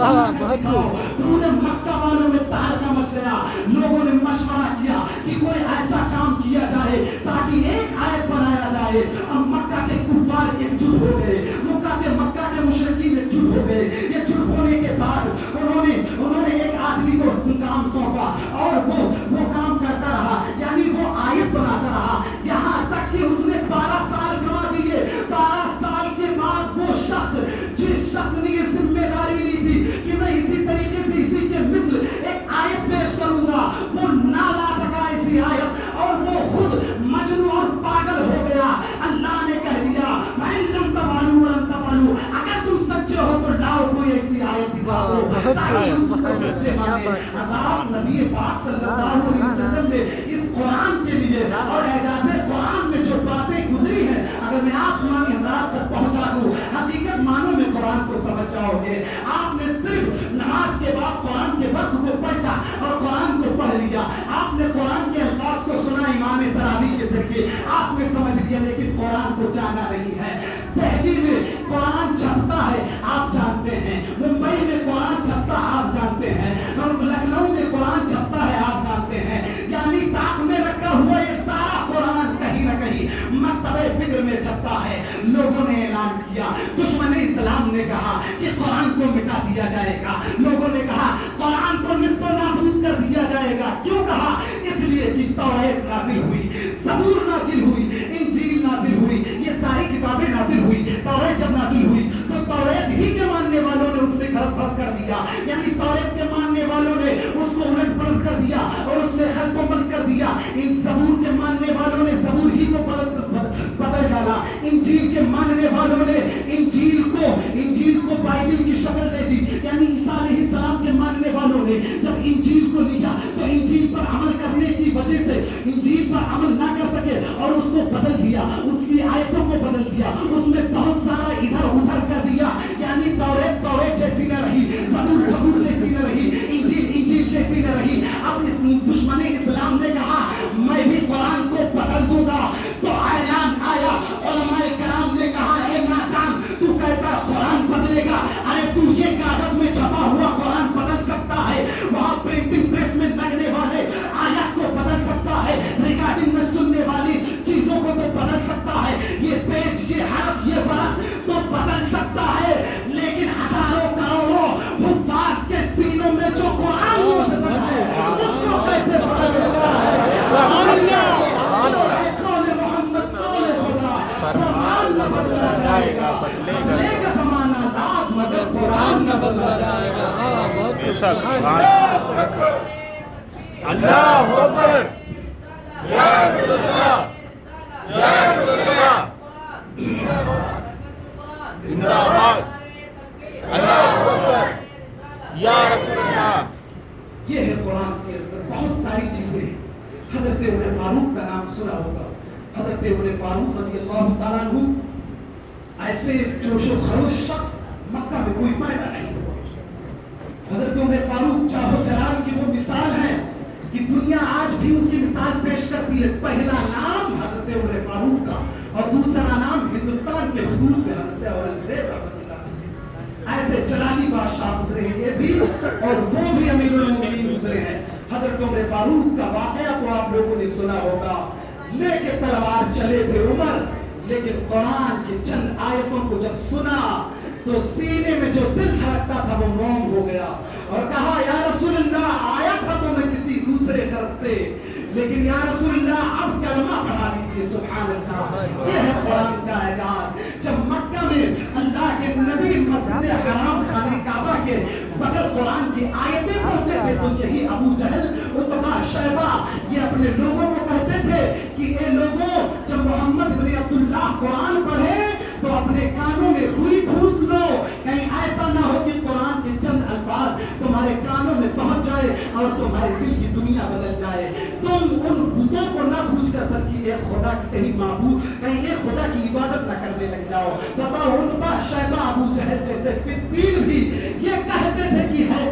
पूरे मक्का वालों में तहलका मच गया। लोगों ने मशवरा किया कि कोई ऐसा काम किया जाए ताकि एक आयत बनाया जाए। अब मक्का के कुफार एकजुट हो गए, मक्का के मुशरिकीन एकजुट हो गए। एकजुट होने के बाद उन्होंने एक आदमी को काम सौंपा और वो काम करता रहा, यानी वो आयत बनाता रहा, यहाँ तक कि उसने 12 साल गंवा दिए। 12 साल के बाद वो जिस शख्स ने ये जिम्मेदारी ली थी कि मैं इसी तरीके से इसी के मिस्ल एक आयत पेश करूंगा, वो ना ला सका इसी आयत और वो खुद मजनू और पागल हो गया। अल्लाह ने कह दिया अगर तुम सच्चे हो तो लाओ कोई ऐसी आयत दिखाओ ताकि हम तुमको सच्चे माने। अज़ाब नबी पाक सल्लल्लाहु अलैहि वसल्लम ने इस कुरान के लिए और एजाज़े कुरान में जो बातें गुजरी हैं, अगर मैं आसमानी हज़रात तक पहुंचा दूं, हकीकत मानो में कुरान को समझ जाओगे। आपने सिर्फ नमाज के बाद कुरान के वक्त को पढ़ा और कुरान को पढ़ लिया, आपने कुरान के अल्फाज को सुना इमाम तरावी के जरिए, आपने समझ लिया, लेकिन कुरान को जाना नहीं है। दिल्ली में कुरान छपता है आप जानते हैं, मुंबई में कुरान छपता आप जानते हैं, और लखनऊ में कुरान छपता है आप जानते हैं, यानी ताक में रखा हुआ ये सारा कुरान कहीं ना कहीं मकतबे फिक्र में छपता है। लोगों ने ऐलान किया, दुश्मन इस्लाम ने कहा कि कुरान को मिटा दिया जाएगा, लोगों ने कहा कुरान को निस्तो नाबूद कर दिया जाएगा। क्यों कहा? इसलिए कि तौरात नाजिल हुई, ज़बूर नाजिल हुई, इंजील नाजिल हुई, ये सारी किताबें नाजिल हुई। तौरात जब नाजिल हुई तो तौरात ही के मानने वालों ने उसमें गलत कर दिया, यानी तौरात के मानने वालों ने उसको उलट पलट कर दिया और उसमें खल्कोबल कर दिया। इन ज़बूर के मानने वालों ने ज़बूर ही को बदल डाला। इंजील के मानने वालों ने इंजील को बाइबिल की शक्ल दे दी, यानी ईसा अलैहिस्सलाम के मानने वालों ने जब इंजील को लिया तो इंजील पर अमल करने की वजह से इंजील पर अमल ना कर सके और उसको बदल दिया, उसकी आयतों को बदल दिया, उसमें बहुत सारा इधर उधर कर दिया, यानी तौरात जैसी न रही, ज़बूर जैसी न रही, इंजील जैसी न रही। अब इस दुश्मन इस्लाम ने कहा मैं भी कुरान को बदल दूंगा, तो ऐलान आया, उलमाए कराम ने कहा ए नाकाम, तू कहता कुरान बदलेगा, अरे तू ये कागज में छपा हुआ कुरान बदल सकता है, वहां प्रिंटिंग प्रेस में लगने वाले आयत को बदल सकता है, रिकॉर्डिंग में सुनने वाली चीजों को तो बदल सकता है, ये पेज, ये हरफ, ये वर्क तो बदल सकता है, लेकिन हजारों करोड़ों हुफ्फाज के सीनों में जो कुरान मौजूद है उसको कैसे बदल सकता है? सुभान अल्लाह, कौले मोहम्मद, कौले खुदा, कुरान न बदला जाएगा, बदलेगा ज़माना लाख मगर कुरान न बदला जाएगा। अल्लाहु अकबर, या रसूलल्लाह, या रसूलल्लाह, जिंदाबाद, अल्लाहु अकबर, या रसूलल्लाह। ये है कुरान के अंदर बहुत सारी चीजें। हजरत उमर फारूक का नाम सुना होगा, हजरत उमर फारूक रज़ियल्लाहु ताला अन्हु ऐसे जोशो खरोश शख्स मक्का में कोई पैदा नहीं हुआ। हजरत उमर फारूक चाहो जलाल की वो मिसाल है कि दुनिया आज भी उनकी मिसाल पेश करती है। पहला नाम हजरत उमर फारूक का और दूसरा नाम हिंदुस्तान के हुदूद में हजरत औरंगजेब रहमतुल्लाह। ऐसे जलाली बादशाह गुजरे हैं ये भी, और वो भी अमीरुल मोमिनीन गुजरे हैं। हजरत उमर फारूक का वाकया तो आप लोगों ने सुना होगा, लेके तलवार चले थे उमर, लेकिन कुरान की चंद आयतों को जब सुना तो सीने में जो दिल धड़कता था वो मौन हो गया और कहा या रसूलल्लाह, आया था तो मैं किसी दूसरे गर्ज से, लेकिन या रसूलल्लाह अब कलमा पढ़ा लीजिए। सुभान अल्लाह, ये है कुरान का एजाज। जब मक्का में अल्लाह के नबी मस्जिद हराम खाने काबा के बगल कुरान की आयतें पढ़ते थे तो यही अबू जहल, उतबा, शैबा ये अपने लोगों को कहते थे कि ए लोगों, जब मोहम्मद इब्न अब्दुल्लाह कुरान पढ़े तो अपने कानों में रुई ठूस लो, कहीं ऐसा ना हो कि कुरान के चंद अल्फाज तुम्हारे कानों में पहुंच जाए और तुम्हारे दिल की दुनिया बदल जाए। तुम उन बुतों को ना पूछकर बल्कि एक खुदा की कहीं माबूद, कहीं एक खुदा की इबादत ना करने लग जाओ। बताओ, उतबा, शैबा, अबू जहल जैसे फित्तीर भी ये कहते थे कि है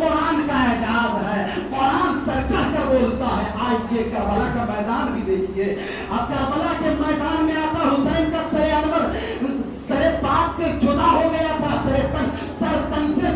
कुरान का एजाज है, कुरान सर चढ़ कर बोलता है। आज ये करबला का मैदान भी देखिए, अब करबला के मैदान में आता हुसैन का सरे अनवर सरे पाक से जुदा हो गया था, सर तन से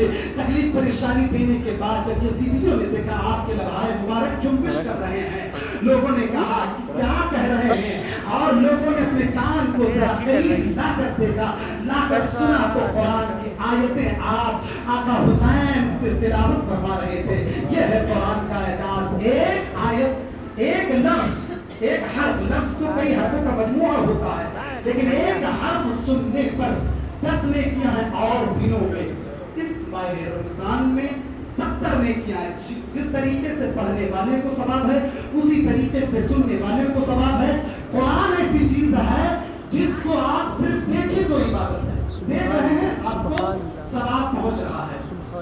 लीजिए, तकलीफ परेशानी देने के बाद जब यजीदियों ने देखा आपके लबहाए मुबारक जुम्बिश कर रहे हैं, लोगों ने कहा क्या कह रहे हैं, और लोगों ने अपने कान को जरा करीब लाकर देखा, लाकर सुना तो कुरान की आयतें आप आका हुसैन तिलावत फरमा रहे थे। यह है कुरान का एजाज, एक आयत, एक लफ्ज, एक हर्फ, लफ्ज तो कई हर्फों का मजमूआ होता है, लेकिन एक हर्फ सुनने पर 10 नेकियां हैं, और दिनों में इस माह रमजान में 70 नेकियां हैं। जिस तरीके से पढ़ने वाले को सवाब है, उसी तरीके से सुनने वाले को सवाब है। कुरान ऐसी चीज है जिसको आप सिर्फ देखें तो इबादत है, देख रहे हैं आपको सवाब पहुंच रहा है।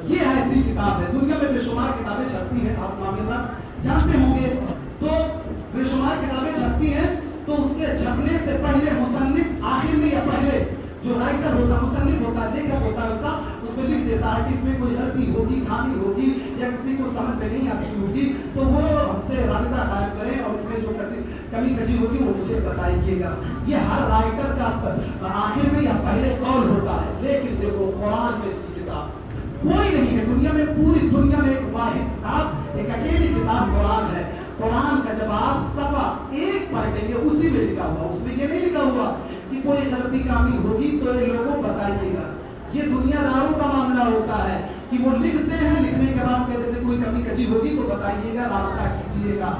ये ऐसी किताब है, दुनिया में बेशुमार किताबें छपती हैं, आप मामला जानते होंगे, तो बेशुमार किताबें छपती हैं, तो उससे छपने से पहले मुसन्निफ आखिर में या पहले जो राइटर होता है, मुसन्निफ होता है, लेखक होता है उसका, उसमें लिख देता है कि इसमें कोई गलती होगी, खामी होगी, या किसी को समझ में नहीं आती होगी, तो वो हमसे राबिता कायम करें और इसमें जो कमी कजी होगी वो मुझे बताइएगा। ये हर राइटर का आखिर में या पहले कौल होता है। लेकिन देखो कुरान जैसी किताब कोई नहीं है दुनिया में, पूरी दुनिया में एक वाहिद किताब, एक अकेली किताब कुरान है। कुरान का जब आप सफा एक पढ़ेंगे उसी में लिखा हुआ, उसमें ये नहीं लिखा हुआ कि कोई गलती कामी होगी तो ये लोगों को बताइएगा। ये दुनियादारों का मामला होता है कि वो लिखते हैं, लिखने के बाद कहते हैं कोई कमी कची होगी तो बताइएगा, राबता कीजिएगा।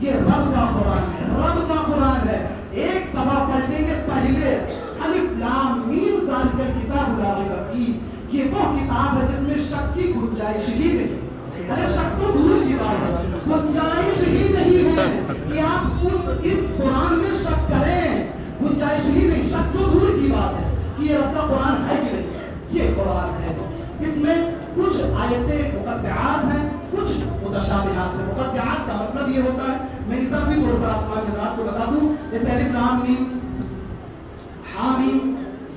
ये रब का कुरान है, रब का कुरान है। एक सफा पढ़ेंगे पहले अलिफ लाम मीम दालिकल किताब ला रैब फीह, ये वो किताब है जिसमें शक की गुंजाइश ही नहीं। अरे शक तो दूर की बात है, गुंजाइश ही नहीं है कि आप इस कुरान में शक करें, गुंजाइश ही नहीं। शक तो दूर की बात है कि ये रब का कुरान है कि नहीं, ये कुरान है। इसमें कुछ आयतें मुक़द्दआत हैं, कुछ मुतशाबिहात हैं। मुक़द्दआत का मतलब ये होता है, मैं इज़ाफ़ी तौर पर आपको बता दूं, जैसे अलिफ लाम मीम, हामीम,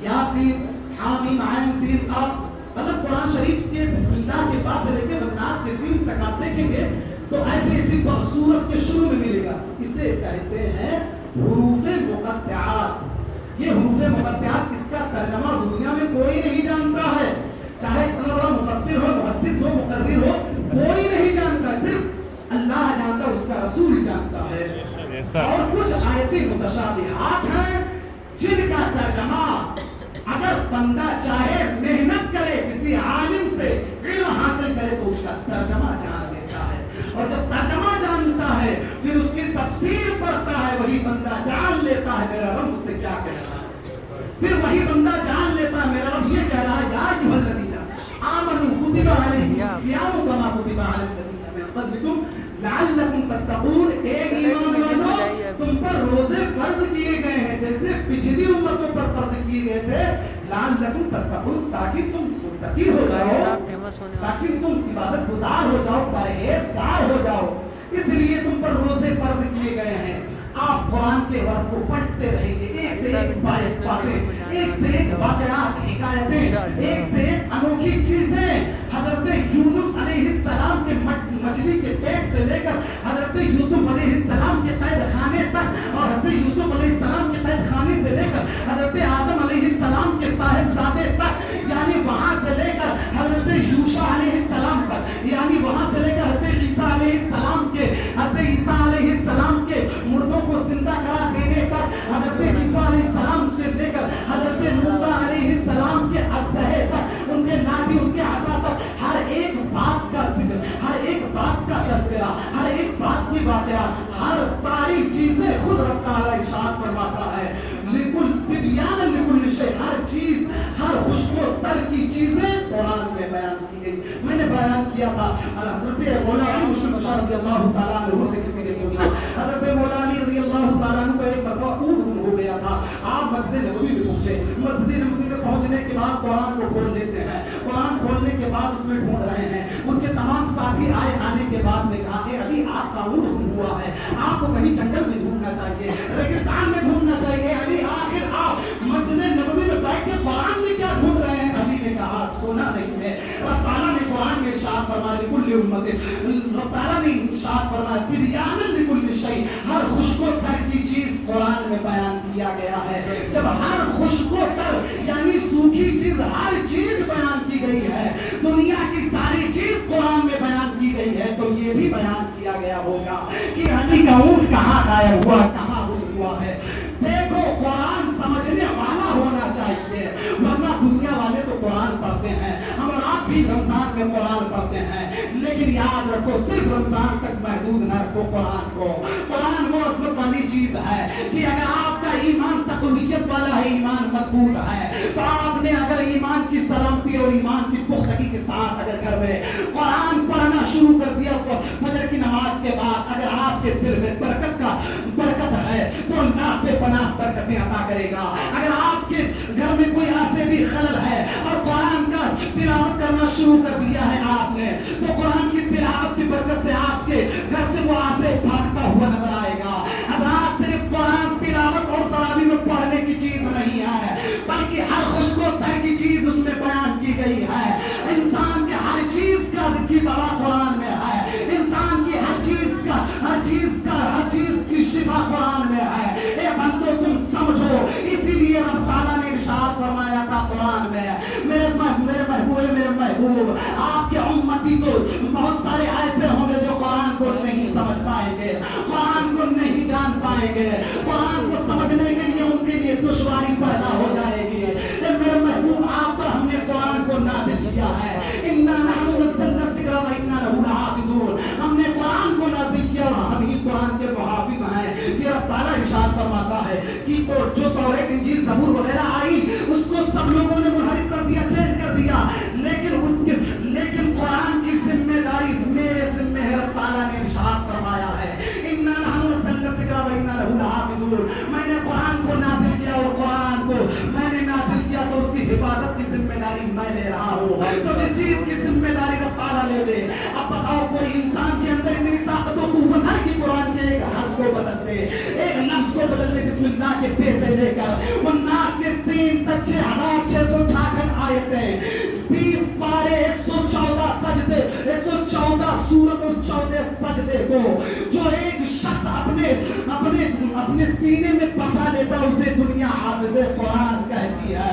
यासीन, हामीम, आइन, सीन, काफ, मतलब कुरान शरीफ के बिस्मिल्लाह के पास से लेके वन्नास के सीन तक आप देखेंगे तो ऐसे इसी सूरत के शुरू में मिलेगा। इसे कहते हैं हुरूफ़े मुक़द्दआत। ये हुरूफ़े मुक़द्दआत, इसका तर्जमा दुनिया में कोई नहीं जानता है, चाहे इतना बड़ा मुफस्सिर हो, मुहद्दिस हो, मुकर्रिर हो, कोई नहीं जानता है, सिर्फ अल्लाह जानता है, उसका रसूल जानता है। और कुछ आयतें मुतशाबिहात हैं जिनका तर्जमा अगर बंदा चाहे मेहनत करे, किसी आलिम से इल्म हासिल करे तो उसका तर्जमा जान लेता है, और जब तर्जमा जानता है फिर उसकी तफसीर पढ़ता है, वही बंदा जान लेता है मेरा रब मुझसे क्या कह रहा है। फिर वही बंदा जान लेता है मेरा रब ये कह रहा है, या अय्युहल्लज़ीना आमनू कुतिबा अलैकुमुस्सियामु कमा कुतिबा अलल्लज़ीना मिन क़ब्लिकुम लअल्लकुम तत्तक़ून। ए ईमान वालों, तुम पर रोजे फर्ज किए गए हैं जैसे पिछली उम्मतों पर फर्ज किए गए थे, लअल्लकुम तत्तक़ून, ताकि तुम मुत्तकी हो जाओ, ताकि तुम इबादत गुजार हो जाओ, परहेजगार हो जाओ, इसलिए तुम पर रोजे फर्ज किए गए हैं। आप कुरान के वर्क को पढ़ते रहेंगे, एक से एक बातें, एक से एक वाक़यात, हिकायतें, एक से एक अनोखी चीजें। हजरत यूनुस अलैहिस्सलाम के मछली के पेट से लेकर हजरत यूसुफ अलैहिस्सलाम के कैद खाने तक, और हजरत यूसुफ अलैहिस्सलाम के कैद खाने से लेकर हजरत आदम अलैहिस्सलाम के साहिबजादे तक, यानी वहां से लेकर हजरत यूशा अलैहिस्सलाम तक, यानी वहां से लेकर हजरत ईसा अलैहिस्सलाम के मुर्दों को जिंदा करा देने तक, हजरत ईसा अलैहिस्सलाम से लेकर हजरत मूसा अलैहिस्सलाम के अस्तहे तक, उनके लाठी, उनके असा तक, हर एक बात का जिक्र, हर एक बात का तज़किरा, हर एक बात की वाक़या, हर सारी चीजें खुद रब तआला इरशाद फरमाता है, लिकुल तिब्यान लिकुल शै, हर चीज, हर खुशबू तर की चीजें कुरान में बयान की गई। मैंने बयान किया था हजरत मौला अली मुश्किल कुशा रज़ियल्लाहु तआला अन्हु से किसी ने पूछा, हजरत मौला अली रज़ियल्लाहु तआला अन्हु को एक मरतबा ऊँट गुम हो गया था। आप मस्जिद नबवी में पहुंचे, मस्जिद नबवी में पहुंचने के बाद कुरान को खोल लेते हैं, कुरान खोलने के बाद उसमें ढूंढ रहे हैं, उनके तमाम साथी आने के बाद में कहा कि अभी आपका ऊँट गुम हुआ है, आपको कहीं जंगल में ढूंढना चाहिए, रेगिस्तान में ढूंढना चाहिए। अली आखिर आप मस्जिद नबवी में बैठ के कुरान में क्या ढूंढ रहे हैं? अली ने कहा सुना नहीं है, रब तआला ने कुरान में इरशाद फरमाया लिकुल्लि उम्मतिन, रब तआला ने इरशाद फरमाया तिब्यान लिकुल्लि शै, हर खुशको तर की चीज कुरान में बयान किया गया है। जब हर खुशको तर यानी सूखी चीज, हर चीज बयान की गई है, दुनिया धरती का ऊंट कहाँ गायब हुआ, कहाँ हुआ है। देखो कुरान समझने वाला होना चाहिए, वरना दुनिया वाले तो कुरान पढ़ते हैं, हम और आप भी रमजान में कुरान पढ़ते हैं, लेकिन याद रखो सिर्फ रमजान तक महदूद न रखो कुरान को। कुरान वो अजमत वाली चीज है कि अगर आपका ईमान तकवीयत वाला है, ईमान मजबूत है, तो आपने अगर ईमान की सलामती और ईमान की पुख्तगी के साथ अगर घर में कुरान पढ़ना शुरू कर दिया तो फजर की नमाज के बाद अगर आपके दिल में बरकत है तो अल्लाह बेपनाह बरकतें अता करेगा। अगर आपके घर में कोई ऐसे भी खलल है और कुरान का तिलावत करना शुरू कर दिया है आपने, तो कुरान की तिलावत की बरकत से आपके घर से वो आसे भागता हुआ नजर आएगा। हज़रात सिर्फ कुरान तिलावत और तरावी में पढ़ने की चीज नहीं है, बल्कि हर खुशको तर की चीज उसमें बयान की गई है। इंसान के हर चीज की दवा कुरान में है, इंसान की हर चीज की शिफा कुरान में है। ए बंदो तुम समझो, इसीलिए रब ताला ने इरशाद फरमाया था कुरान में, मेरे महबूब आपके उम्मती तो बहुत सारे ऐसे होंगे जो कुरान को नहीं समझ पाएंगे, कुरान को नहीं जान पाएंगे, कुरान को समझने के लिए उनके लिए दुश्वारी पैदा हो जाएगी। मेरे महबूब आप पर हमने कुरान को नाज़िल किया है, इन्ना नहनु नज़्ज़लना ज़िक्रा व इन्ना लहू लहाफ़िज़ून, हमने कुरान को नाज़िल किया और हम ही कुरान के मुहाफ़िज़ हैं। ये रब ताला इरशाद फरमाता है कि तो जो तौरात इंजील ज़बूर वगैरह आई उसको सब लोगों ने मुनहरिफ कर दिया, चेंज कर दिया, लेकिन कुरान की जिम्मेदारी मेरे जिम्मे है। रब ताला ने इरशाद फरमाया है इन्ना नहनु नज़्ज़लना ज़िक्रा व इन्ना लहू लहाफ़िज़ून, मैंने कुरान को नाज़िल किया और कुरान को मैंने नाज़िल किया तो उसकी हिफाजत की जिम्मेदारी मैं ले रहा हूँ। तो जिस चीज की जिम्मेदारी रब ताला ले ले, अब बताओ कोई इंसान के अंदर इतनी ताकत और कुव्वत है कि कुरान के एक हर्फ को बदल दे, एक लफ्ज को बदल दे, बिस्मिल्लाह के पे से लेकर वन्नास के सीन तक 6666 आयतें, 20 पारे, 114 सजदे, 114 सूरत और 14 सजदे को जो एक शख्स अपने सीने में बसा लेता उसे दुनिया हाफिज़े कुरान कहती है।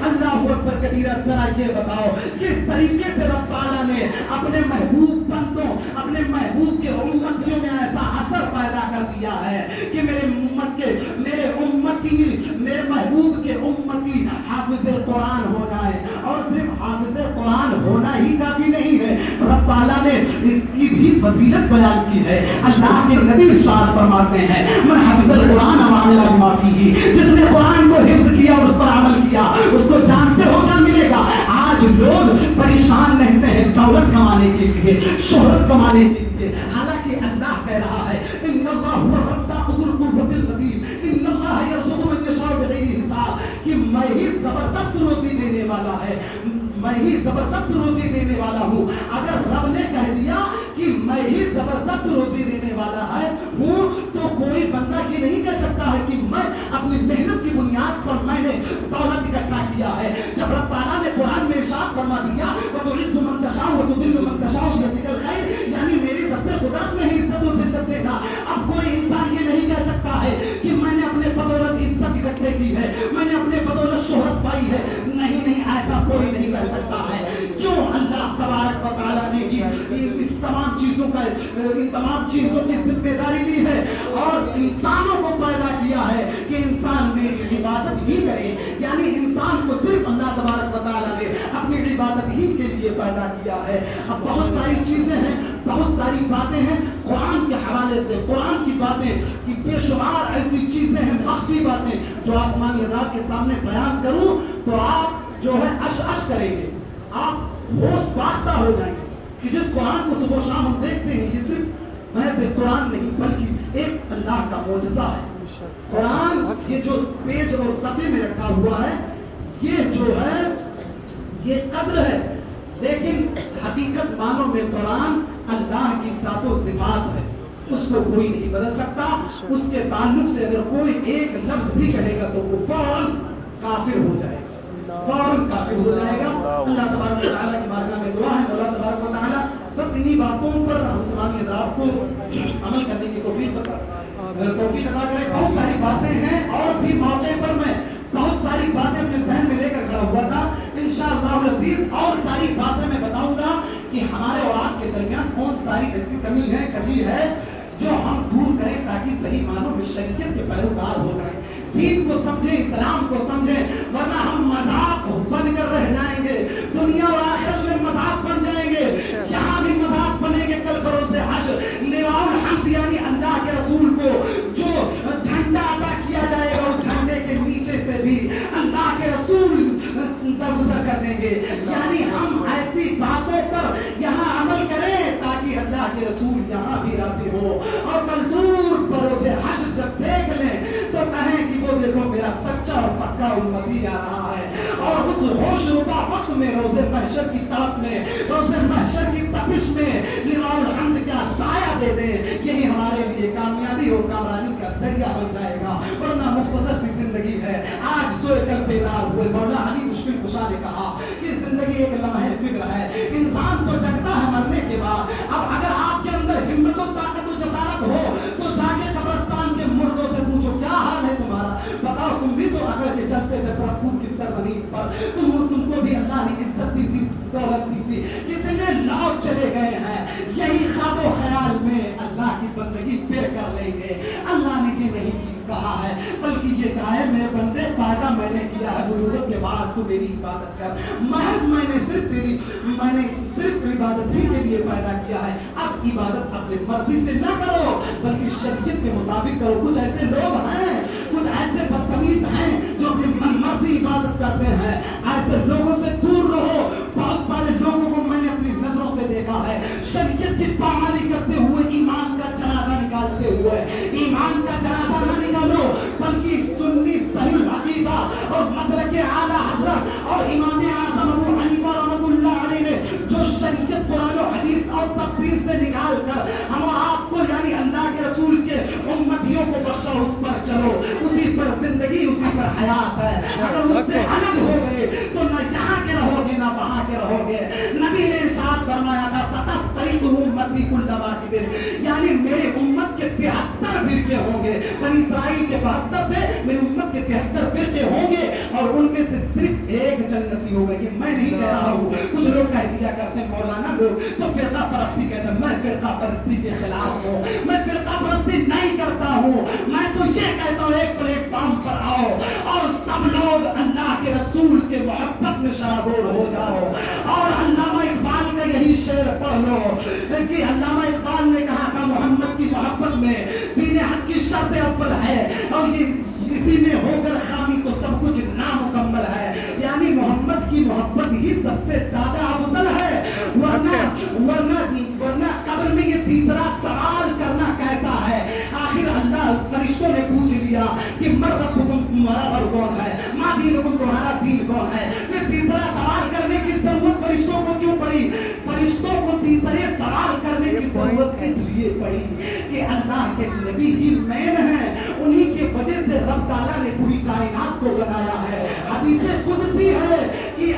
अल्लाहु अकबर कबीरा। जरा ये बताओ किस तरीके से रब ताला ने अपने महबूब बंदों, अपने महबूब के उम्मतियों में ऐसा असर पैदा कर दिया है कि मेरे महबूब के उम्मती हाफिज़े कुरान हो जाए। और सिर्फ हाफिज़े कुरान होना ही काफी नहीं है, रब ताला ने इसकी भी फजीलत बयान की है। अल्लाह के नबी इरशाद फरमाते हैं मन हाफिज़ल कुरान व अमिला बिमा फीही, जिसने कुरान को हिफ्ज़ किया और उस पर अमल किया उसको जानते हो क्या मिलेगा। आज लोग परेशान रहते हैं दौलत कमाने के लिए, शोहरत कमाने के लिए, हालांकि अल्लाह कह रहा है इन्नल्लाह हुवा रज़्ज़ाक़ु ज़ुल क़ुव्वतिल मतीन, इन्नल्लाह यरज़ुक़ु मन यशाअ बिग़ैरि हिसाब, कि मैं ही जबरदस्त रोजी देने वाला है, मैं ही जबरदस्त रोजी देने वाला हूँ। अगर रब ने कह दिया कि मैं ही जबरदस्त रोजी देने वाला है हूँ, तो कोई बंदा ये नहीं कह सकता है कि मैं अपनी मेहनत की बुनियाद पर मैंने दौलत इकट्ठा किया है। जब रब ताला ने कुरान में इरशाद फरमा दिया वतुइज़्ज़ु मन तशाअ व तुज़िल्लु मन तशाअ बियदिकल खैर, यानी मेरी दस्ते कुदरत में ही इज्जत और जिल्लत देगा। अब कोई इंसान ये नहीं कह सकता है कि मैंने अपने बदौलत इज्जत इकट्ठे की है, मैंने अपने बदौलत शोहरत पाई है। नहीं, ऐसा कोई नहीं कह सकता है। क्यों? अल्लाह तबारक व तआला ने इस तमाम चीजों का, इन तमाम चीजों की जिम्मेदारी ली है और इंसानों को पैदा किया है कि इंसान मेरी इबादत ही करे। यानी इंसान को सिर्फ अल्लाह तबारक व तआला ने अपनी इबादत ही के लिए पैदा किया है। अब बहुत सारी चीजें हैं, बहुत सारी बातें हैं कुरान के हवाले से, कुरान की बातें कि बेशुमार ऐसी चीजें हैं, मख्फी बातें जो आप मानिए रात के सामने बयान करूं तो आप जो है अश करेंगे, आप होश बाख्ता हो जाएंगे कि जिस कुरान को सुबह शाम हम देखते हैं ये सिर्फ महज कुरान नहीं बल्कि एक अल्लाह का मौजज़ा है। कुरान ये जो पेज और सफ़े में रखा हुआ है ये जो है ये कद्र है, लेकिन हकीकत मानो में कुरान अल्लाह की ज़ातो सिफ़ात है, उसको कोई नहीं बदल सकता। उसके ताल्लुक से अगर कोई एक लफ्ज भी कहेगा तो वो फौरन काफिर हो जाएगा, फौरन काफिर हो जाएगा। अल्लाह तबारक व तआला की बारगाह में दुआ है अल्लाह तबारक व तआला बस इन्हीं बातों पर हम तमाम हज़रात को अमल करने की तौफीक अता करे। बहुत सारी बातें हैं और भी मौके पर मैं बहुत सारी बातें अपने ज़हन में लेकर खड़ा हुआ था। इंशाअल्लाह अज़ीज़ और सारी बातें मैं बताऊंगा कि हमारे और आपके दरमियान कौन सारी ऐसी कमी है, खजी है जो हम दूर करें ताकि सही मानों में शरीयत के पैरोकार हो जाए, दीन को समझे, इस्लाम को समझे, वरना हम मजाक बनकर रह जाएंगे, दुनिया और आखिरत में मजाक बन जाएंगे, यहाँ भी मजाक बनेंगे, कल बरोज़े हश्र लिवाउल हम्द यानी अल्लाह के रसूल को जो झंडा अता किया जाएगा, उस झंडे के नीचे से भी अल्लाह के रसूल दरगुजर कर देंगे। यानी हम ऐसी बातों पर यहाँ अमल करें ताकि अल्लाह के रसूल यहाँ भी राजी हो, और कल दूर बरोज़े हश्र जब देख लें तो कहें कि वो देखो मेरा सच्चा और पक्का उम्मती आ रहा है। और उस होशरुबा वक्त में रोज़े महशर की तड़प में, रोज़े महशर की तपिश में लिवाउल हम्द का साया दे दें, यही हमारे लिए कामयाबी और कामरानी का जरिया बन जाएगा। वरना मुख्तसर सी जिंदगी है, आज सोए कल बेदार हुए। मौला अली मुश्किल कुशा ने कहा कि जिंदगी एक लम्हे फिक्र है, इंसान तो जगता है मरने के बाद। अब अगर आपके अंदर हिम्मत और ताकत और जसारत हो तो जाके कब्रिस्तान के मुर्दों से पूछो क्या हाल है तुम्हारा, बताओ तुम भी तो अकड़ के चलते थे परस्पूर की सरजमीन पर, तुमको भी अल्लाह ने इज्जत दी थी, दौलत दी थी, कितने लौट चले गए हैं। यही ख्वाबो ख्याल में अल्लाह की बंदगी फिर कर लेंगे। अल्लाह ने ये नहीं कहा है, बल्कि ये कहा है मेरे बंदे पैदा मैंने किया है बुलूगत के बाद तू मेरी इबादत कर। महज मैंने सिर्फ इबादत ही के लिए पैदा किया है। अब इबादत अपने मर्जी से ना करो बल्कि शरीयत के मुताबिक करो। कुछ ऐसे लोग हैं, कुछ ऐसे बदतमीज हैं जो अपनी मनमर्जी इबादत करते हैं, ऐसे लोगों से दूर रहो। बहुत सारे लोगों को मैंने अपनी नजरों से देखा है शरीयत की पामाली करते हुए, ईमान का जनाजा निकालते हुए। ईमान का जनाजा ना निकालो बल्कि सुन्नी सही अकीदा और मसलके आला हजरत और इमाम आज़म अबू हनीफा रहमतुल्लाह अलैह ने जो शरीयत कुरान और हदीस और तफसीर से निकाल कर हम आपको यानी अल्लाह के रसूल के उम्मतियों को बख्शा, उस पर चलो, उसी पर जिंदगी, उसी पर हयात है। अगर उससे अलग हो गए तो न यहाँ के रहोगे ना वहाँ के रहोगे। नबी ने इरशाद फरमाया था सतफ्तरिकु उम्मती कुल्ला वाहिदिन, यानी मेरे उम्मत के 73 फिरके होंगे। बनी इस्राइल के 72 थे, मेरी उम्मत के 73 फिरके होंगे और उनमें से सिर्फ एक जन्नती होगा। ये मैं नहीं कह रहा हूँ, कुछ लोग कह दिया करते हैं मौलाना लोग तो फिरका परस्ती कहते हैं। मैं फिरका परस्ती के खिलाफ हूँ, मैं फिरका परस्ती नहीं करता हूँ। मैं तो ये कहता हूँ एक प्लेटफॉर्म पर आओ और सब लोग अल्लाह के रसूल के मोहब्बत में शराबोर हो जाओ। और अल्लामा इकबाल का यही शेर पढ़ लो कि अल्लामा इकबाल ने कहा था मोहम्मद की मोहब्बत में दीन हक की शर्त अव्वल है, और ये इसी में होकर खामी तो सब कुछ नामुकम्मल है। यानी मोहम्मद की मोहब्बत ही सबसे ज्यादा अफजल है। वरना कब्र में ये तीसरा सवाल करना कैसा है। आखिर अल्लाह फरिश्तों ने पूछ लिया कि मर रब्बुकुम, तुम्हारा रब कौन है, मा दीनुकुम, तुम्हारा दीन कौन है। फिर तीसरा सवाल करने की जरूरत फरिश्तों को क्यों पड़ी? फरिश्तों को तीसरे सवाल करने की जरूरत इसलिए पड़ी कि अल्लाह के नबी ही मेन है, उन्हीं के वजह से रब ताला ने पूरी कायनात को बनाया है। हदीसे कुदसी है कि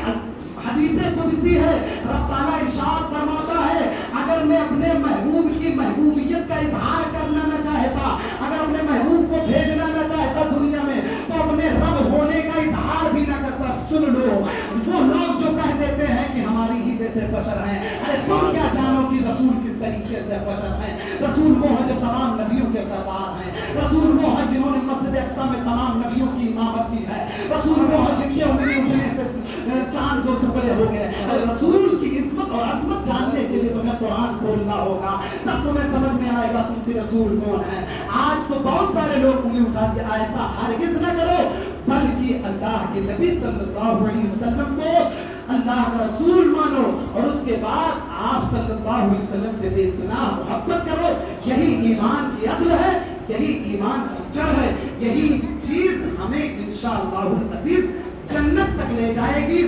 हदीसे कुदसी है, रब ताला इरशाद फरमाता है अगर मैं अपने महबूब की महबूबियत का इजहार करना न चाहता, अगर अपने महबूब को भेजना न चाहता दुनिया में, तो अपने रब होने का इजहार भी न करता। सुन लो वो लोग जो कह देते हैं कि हमारी ही जैसे बशर हैं, अरे तुम क्या जानो कि रसूल किस तरीके से बशर हैं। रसूल वो है जो तमाम नबियों के सरदार हैं, रसूल वो है जिन्होंने मस्जिद अक्सा में तमाम नबियों की इमामत की है, रसूल वो है जिनके उठने से चांद दो टुकड़े हो गए। अरे रसूल की इज्जत और अजमत जानने के लिए तुम्हें कुरान खोलना होगा, तब तुम्हें समझ में आएगा तुमके रसूल कौन है। आज तो बहुत सारे लोग उंगली उठा के ऐसा हरगिज न करो, बल्कि अल्लाह के नबी सल्लल्लाहु अलैहि वसल्लम को अल्लाह का रसूल मानो और उसके बाद आप सल्लल्लाहु अलैहि वसल्लम से बेपनाह मोहब्बत करो। यही ईमान की असल है, यही ईमान की जड़ है, यही चीज हमें इंशाअल्लाहुल अजीज जन्नत तक ले जाएगी।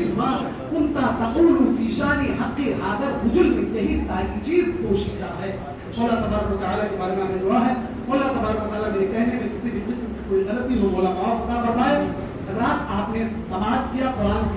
उनका तक़ूलु फी शानी हक़्क़ि हादर रुजुल में यही सारी चीज पोशीदा है। मौला तबारक व तआला के बारे में दुआ है, मौला तबारक व तआला मेरे कहने में किसी भी किस्म की कोई गलती हो मौला माफ फरमाए। हज़रात आपने समाअत किया कुरान की